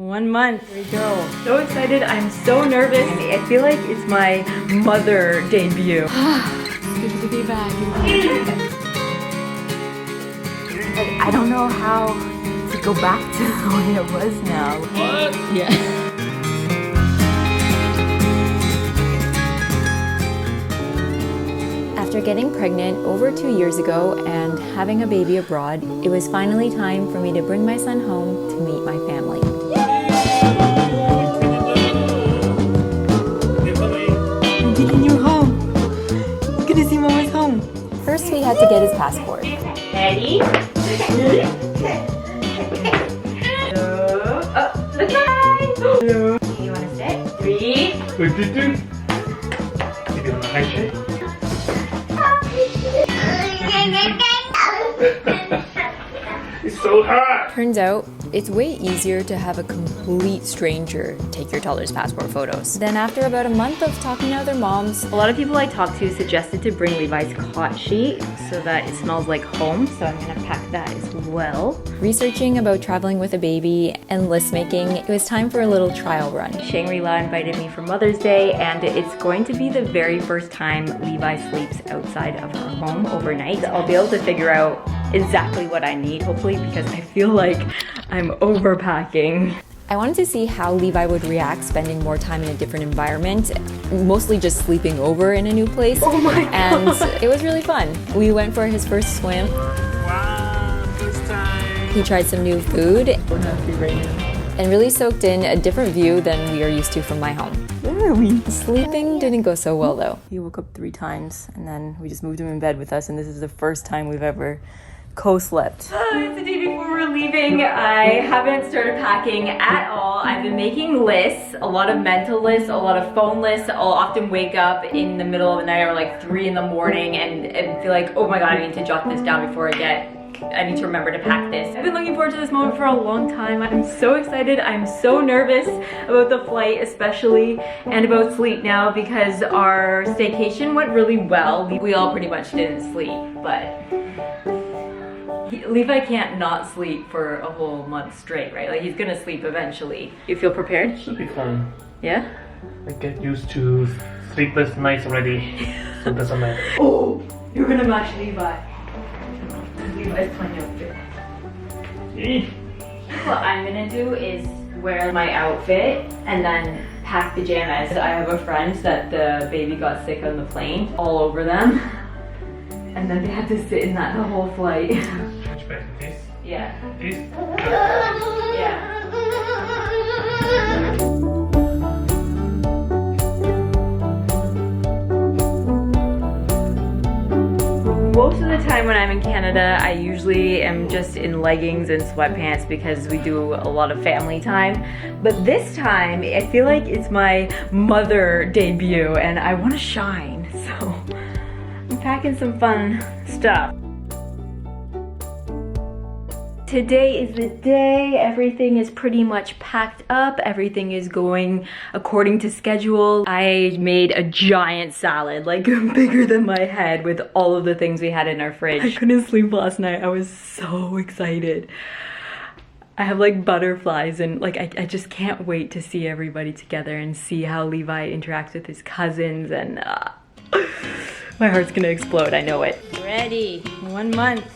1 month. Here we go. So excited. I'm so nervous. I feel like it's my mother debut. It's good to be back. I don't know how to go back to the way it was now. What? Yeah. After getting pregnant over 2 years ago and having a baby abroad, it was finally time for me to bring my son home to meet my family. I'm taking you home. You're gonna see Mama's home. First, we had to get his passport. Ready? Hello. Oh, look hi. Hello. You wanna sit? 3. What did you do? Did you want a handshake? It's so hot! Turns out, it's way easier to have a complete stranger take your toddler's passport photos. Then after about a month of talking to other moms, a lot of people I talked to suggested to bring Levi's cot sheet so that it smells like home, so I'm gonna pack that as well. Researching about traveling with a baby and list making, it was time for a little trial run. Shangri-La invited me for Mother's Day, and it's going to be the very first time Levi sleeps outside of her home overnight. I'll be able to figure out exactly what I need, hopefully, because I feel like I'm overpacking. I wanted to see how Levi would react spending more time in a different environment, mostly just sleeping over in a new place. Oh my God. And it was really fun. We went for his first swim. Wow, first time. He tried some new food and really soaked in a different view than we are used to from my home. Where are we? Sleeping didn't go so well though. He woke up 3 times and then we just moved him in bed with us, and this is the first time we've ever co-slept. It's the day before we're leaving. I haven't started packing at all. I've been making lists, a lot of mental lists, a lot of phone lists. I'll often wake up in the middle of the night or like 3 in the morning and feel like, oh my God, I need to jot this down before I need to remember to pack this. I've been looking forward to this moment for a long time. I'm so excited. I'm so nervous about the flight especially, and about sleep now because our staycation went really well. We all pretty much didn't sleep, but Levi can't not sleep for a whole month straight, right? Like he's gonna sleep eventually. You feel prepared? Should be fun. Yeah? I get used to sleepless nights already, so it doesn't matter. Oh, you're gonna match Levi. Levi's plain outfit. What I'm gonna do is wear my outfit and then pack pajamas. I have a friend that the baby got sick on the plane, all over them. And then they had to sit in that the whole flight. Which bed? This? Yeah. This? Yeah. Most of the time when I'm in Canada, I usually am just in leggings and sweatpants because we do a lot of family time. But this time, I feel like it's my mother debut and I want to shine, so I'm packing some fun stuff. Today is the day. Everything is pretty much packed up. Everything is going according to schedule. I made a giant salad, like bigger than my head, with all of the things we had in our fridge. I couldn't sleep last night. I was so excited. I have like butterflies and like I just can't wait to see everybody together and see how Levi interacts with his cousins, and my heart's gonna explode, I know it. Ready, 1 month.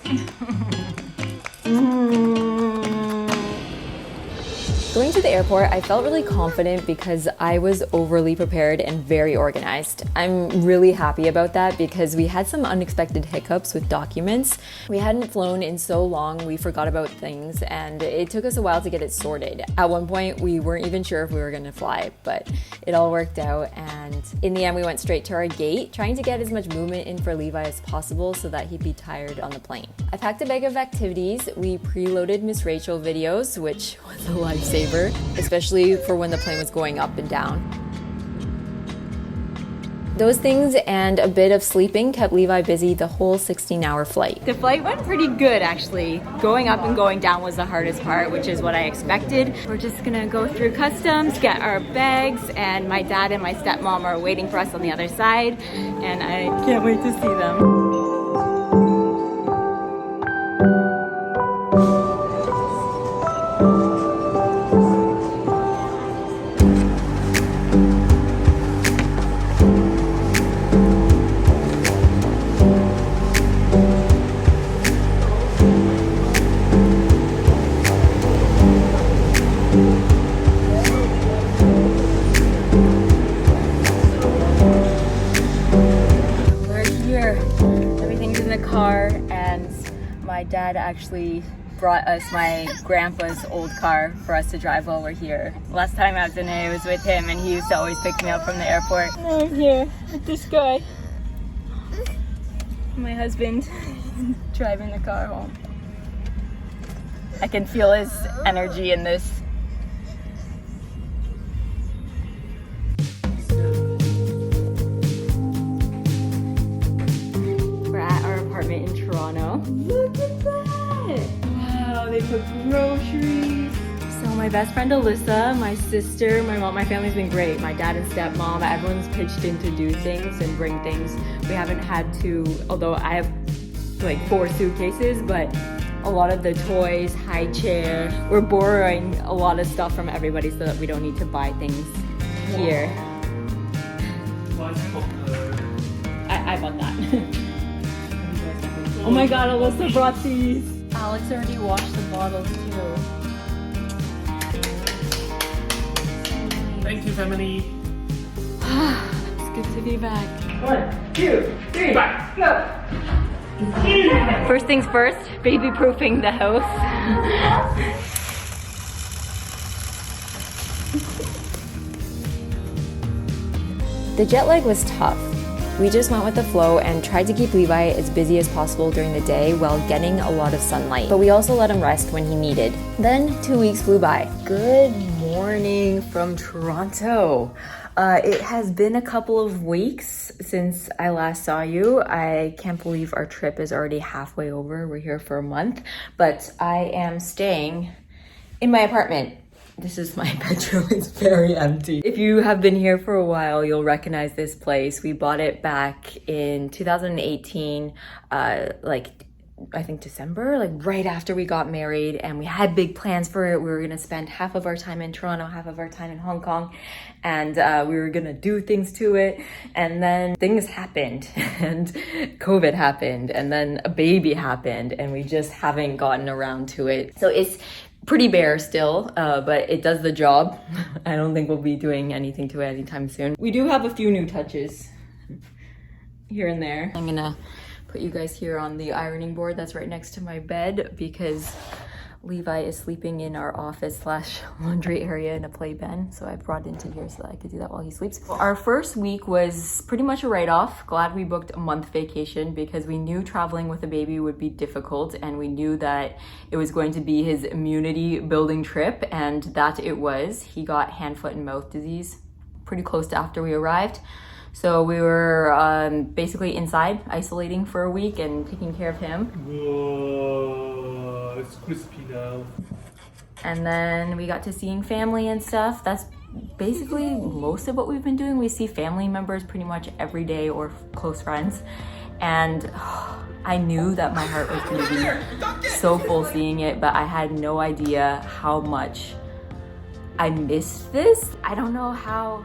Going to the airport, I felt really confident because I was overly prepared and very organized. I'm really happy about that because we had some unexpected hiccups with documents. We hadn't flown in so long, we forgot about things, and it took us a while to get it sorted. At one point, we weren't even sure if we were gonna fly, but it all worked out, and in the end, we went straight to our gate, trying to get as much movement in for Levi as possible so that he'd be tired on the plane. I packed a bag of activities. We preloaded Miss Rachel videos, which was a lifesaver, especially for when the plane was going up and down. Those things and a bit of sleeping kept Levi busy the whole 16-hour flight. The flight went pretty good, actually. Going up and going down was the hardest part, which is what I expected. We're just gonna go through customs, get our bags, and my dad and my stepmom are waiting for us on the other side, and I can't wait to see them. My dad actually brought us my grandpa's old car for us to drive while we're here. Last time I was in it, it was with him, and he used to always pick me up from the airport. Now I'm here with this guy. My husband driving the car home. I can feel his energy in this. We're at our apartment in Toronto. Look at that! Wow, they put groceries. So my best friend Alyssa, my sister, my mom, my family's been great. My dad and stepmom, everyone's pitched in to do things and bring things. We haven't had to, although I have like 4 suitcases, but a lot of the toys, high chair, we're borrowing a lot of stuff from everybody so that we don't need to buy things here. I bought that. Oh my god, Alyssa brought these. Alex already washed the bottles too. Thank you, family. It's good to be back. 1, 2, 3, go! First things first, baby proofing the house. The jet lag was tough. We just went with the flow and tried to keep Levi as busy as possible during the day while getting a lot of sunlight. But we also let him rest when he needed. Then 2 weeks flew by. Good morning from Toronto. It has been a couple of weeks since I last saw you. I can't believe our trip is already halfway over. We're here for a month, but I am staying in my apartment. This is my bedroom. It's very empty. If you have been here for a while, you'll recognize this place. We bought it back in 2018, I think December, like right after we got married, and we had big plans for it. We were gonna spend half of our time in Toronto, half of our time in Hong Kong, and we were gonna do things to it. And then things happened, and COVID happened, and then a baby happened, and we just haven't gotten around to it. So it's pretty bare still, but it does the job. I don't think we'll be doing anything to it anytime soon. We do have a few new touches here and there. I'm gonna put you guys here on the ironing board that's right next to my bed because Levi is sleeping in our office / laundry area in a playpen. So I brought it into here so that I could do that while he sleeps. Our first week was pretty much a write-off. Glad we booked a month vacation because we knew traveling with a baby would be difficult, and we knew that it was going to be his immunity building trip, and that it was. He got hand, foot, and mouth disease pretty close to after we arrived. So we were basically inside, isolating for a week and taking care of him. Whoa, it's crispy now. And then we got to seeing family and stuff. That's basically most of what we've been doing. We see family members pretty much every day or close friends. And I knew that my heart was gonna be so full seeing it, but I had no idea how much I missed this. I don't know how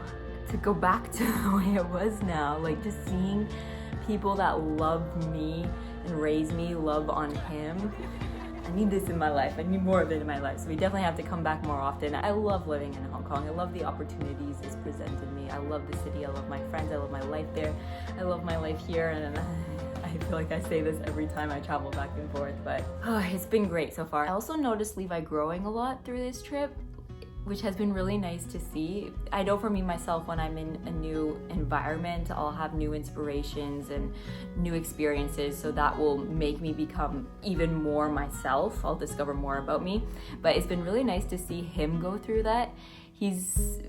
to go back to the way it was now, like just seeing people that loved me and raised me love on him. I need this in my life. I need more of it in my life. So we definitely have to come back more often. I love living in Hong Kong. I love the opportunities it's presented me. I love the city. I love my friends. I love my life there. I love my life here. And I feel like I say this every time I travel back and forth, but it's been great so far. I also noticed Levi growing a lot through this trip, which has been really nice to see. I know for me myself, when I'm in a new environment, I'll have new inspirations and new experiences, so that will make me become even more myself. I'll discover more about me. But it's been really nice to see him go through that. He's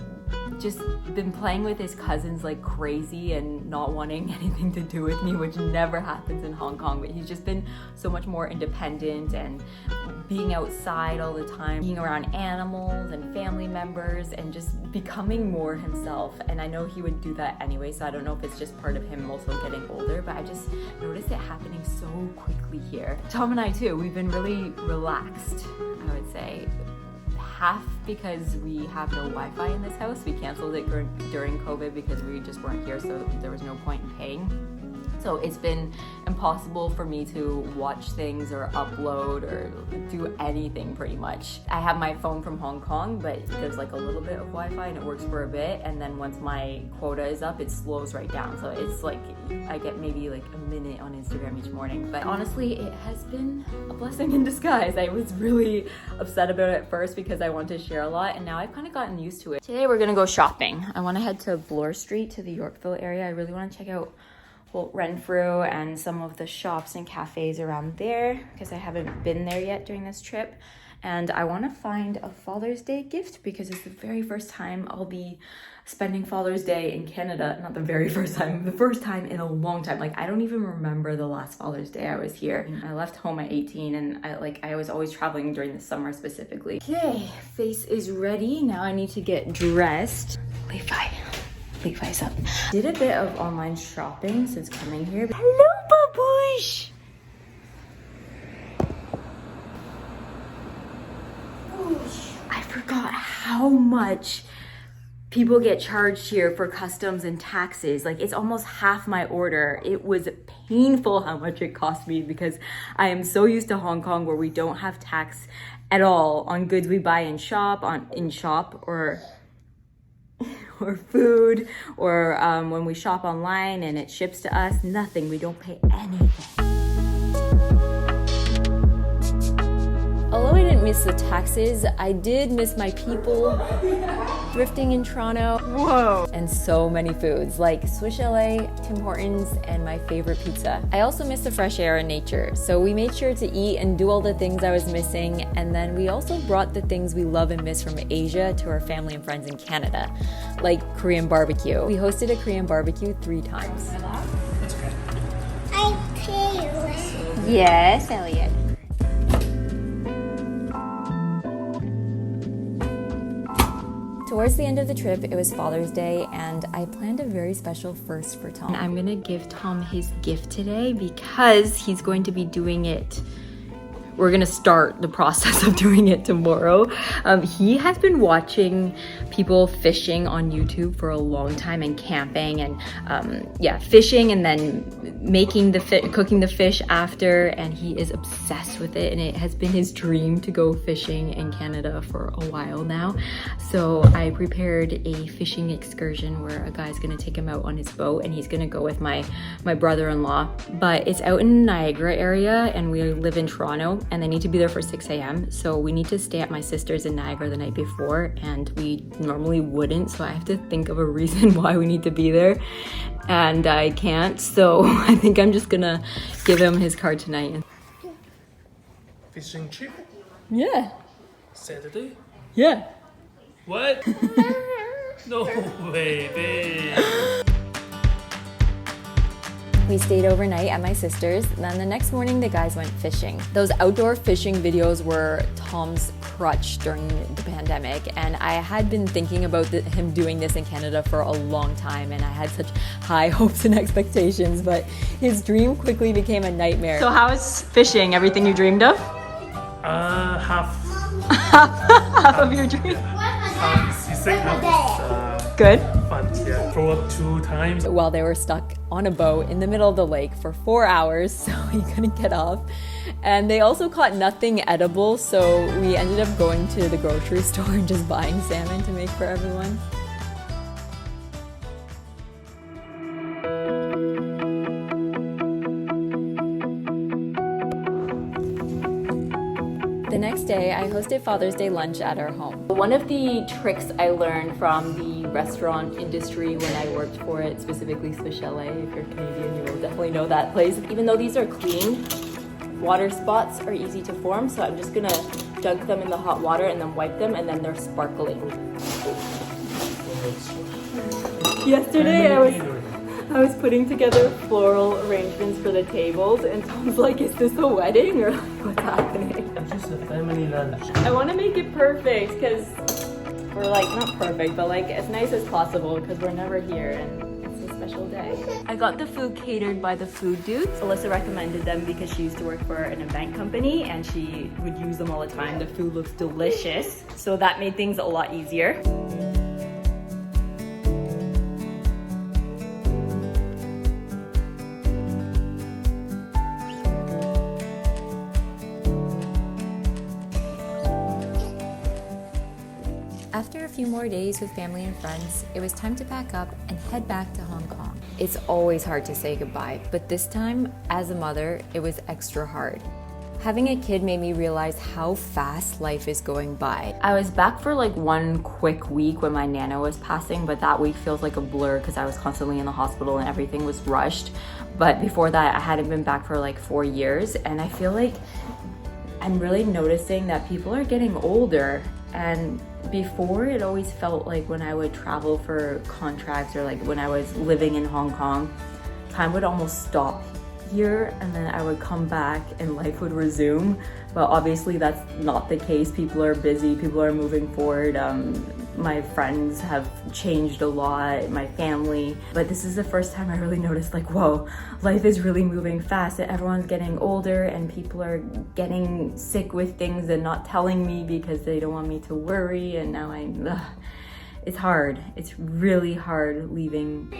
just been playing with his cousins like crazy and not wanting anything to do with me, which never happens in Hong Kong, but he's just been so much more independent and being outside all the time, being around animals and family members and just becoming more himself. And I know he would do that anyway, so I don't know if it's just part of him also getting older, but I just noticed it happening so quickly here. Tom and I too, we've been really relaxed, I would say. Half because we have no Wi-Fi in this house. We canceled it during COVID because we just weren't here, so there was no point in paying. So it's been impossible for me to watch things or upload or do anything pretty much. I have my phone from Hong Kong, but there's like a little bit of Wi-Fi and it works for a bit. And then once my quota is up, it slows right down. So it's like, I get maybe like a minute on Instagram each morning. But honestly, it has been a blessing in disguise. I was really upset about it at first because I wanted to share a lot, and now I've kind of gotten used to it. Today we're gonna go shopping. I wanna head to Bloor Street to the Yorkville area. I really wanna check out Renfrew and some of the shops and cafes around there because I haven't been there yet during this trip. And I want to find a Father's Day gift because it's the very first time I'll be spending Father's Day in Canada. Not the very first time, the first time in a long time. Like, I don't even remember the last Father's Day I was here. I left home at 18 and I was always traveling during the summer specifically. Okay, face is ready. Now I need to get dressed. Levi's up. Did a bit of online shopping since coming here. Hello, baboosh! I forgot how much people get charged here for customs and taxes. Like, it's almost half my order. It was painful how much it cost me because I am so used to Hong Kong where we don't have tax at all on goods we buy in shop or food, or when we shop online and it ships to us, nothing. We don't pay anything. Although I didn't miss the taxes, I did miss my people, thrifting in Toronto. Whoa! And so many foods like Swiss chalet, Tim Hortons, and my favorite pizza. I also miss the fresh air and nature, so we made sure to eat and do all the things I was missing, and then we also brought the things we love and miss from Asia to our family and friends in Canada, like Korean barbecue. We hosted a Korean barbecue 3 times. I play. Yes, Elliot. Towards the end of the trip, it was Father's Day, and I planned a very special first for Tom. I'm gonna give Tom his gift today because he's going to be doing it. We're gonna start the process of doing it tomorrow. He has been watching people fishing on YouTube for a long time and camping and fishing and then cooking the fish after, and he is obsessed with it, and it has been his dream to go fishing in Canada for a while now. So I prepared a fishing excursion where a guy's gonna take him out on his boat, and he's gonna go with my brother-in-law. But it's out in Niagara area, and we live in Toronto, and they need to be there for 6 a.m. So we need to stay at my sister's in Niagara the night before, and we normally wouldn't, so I have to think of a reason why we need to be there, and I can't, so I think I'm just gonna give him his card tonight. Fishing trip? Yeah. Saturday? Yeah. What? No way, babe. We stayed overnight at my sister's, then the next morning the guys went fishing. Those outdoor fishing videos were Tom's crutch during the pandemic, and I had been thinking about him doing this in Canada for a long time, and I had such high hopes and expectations, but his dream quickly became a nightmare. So how is fishing? Everything you dreamed of? Half of your dream? seasick, half Good. fun. Yeah, throw up 2 times. While they were stuck on a boat in the middle of the lake for 4 hours, so he couldn't get off. And they also caught nothing edible, so we ended up going to the grocery store and just buying salmon to make for everyone. The next day, I hosted Father's Day lunch at our home. One of the tricks I learned from the restaurant industry when I worked for it, specifically Swiss Chalet, if you're Canadian, you will definitely know that place. Even though these are clean, water spots are easy to form, so I'm just gonna dunk them in the hot water and then wipe them, and then they're sparkling. Yesterday, I was putting together floral arrangements for the tables, and Tom's like, is this a wedding or like, what's happening? It's just a family lunch. I want to make it perfect because we're like, not perfect, but like as nice as possible because we're never here and it's a special day. I got the food catered by the food dudes. Alyssa recommended them because she used to work for an event company and she would use them all the time. The food looks delicious, so that made things a lot easier. After a few more days with family and friends, it was time to pack up and head back to Hong Kong. It's always hard to say goodbye, but this time, as a mother, it was extra hard. Having a kid made me realize how fast life is going by. I was back for like one quick week when my nana was passing, but that week feels like a blur because I was constantly in the hospital and everything was rushed. But before that, I hadn't been back for like 4 years, and I feel like I'm really noticing that people are getting older. And before, it always felt like when I would travel for contracts or like when I was living in Hong Kong, time would almost stop here and then I would come back and life would resume. But obviously that's not the case. People are busy, people are moving forward. My friends have changed a lot, my family. But this is the first time I really noticed like, whoa, life is really moving fast. Everyone's getting older and people are getting sick with things and not telling me because they don't want me to worry. And now it's hard. It's really hard leaving.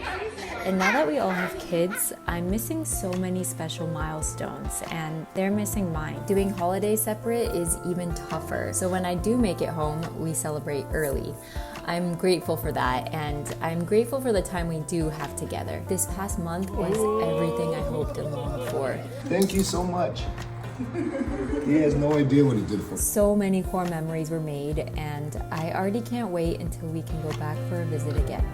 And now that we all have kids, I'm missing so many special milestones and they're missing mine. Doing holidays separate is even tougher. So when I do make it home, we celebrate early. I'm grateful for that, and I'm grateful for the time we do have together. This past month was everything I hoped and longed for. Thank you so much. He has no idea what he did for me. So many core memories were made, and I already can't wait until we can go back for a visit again.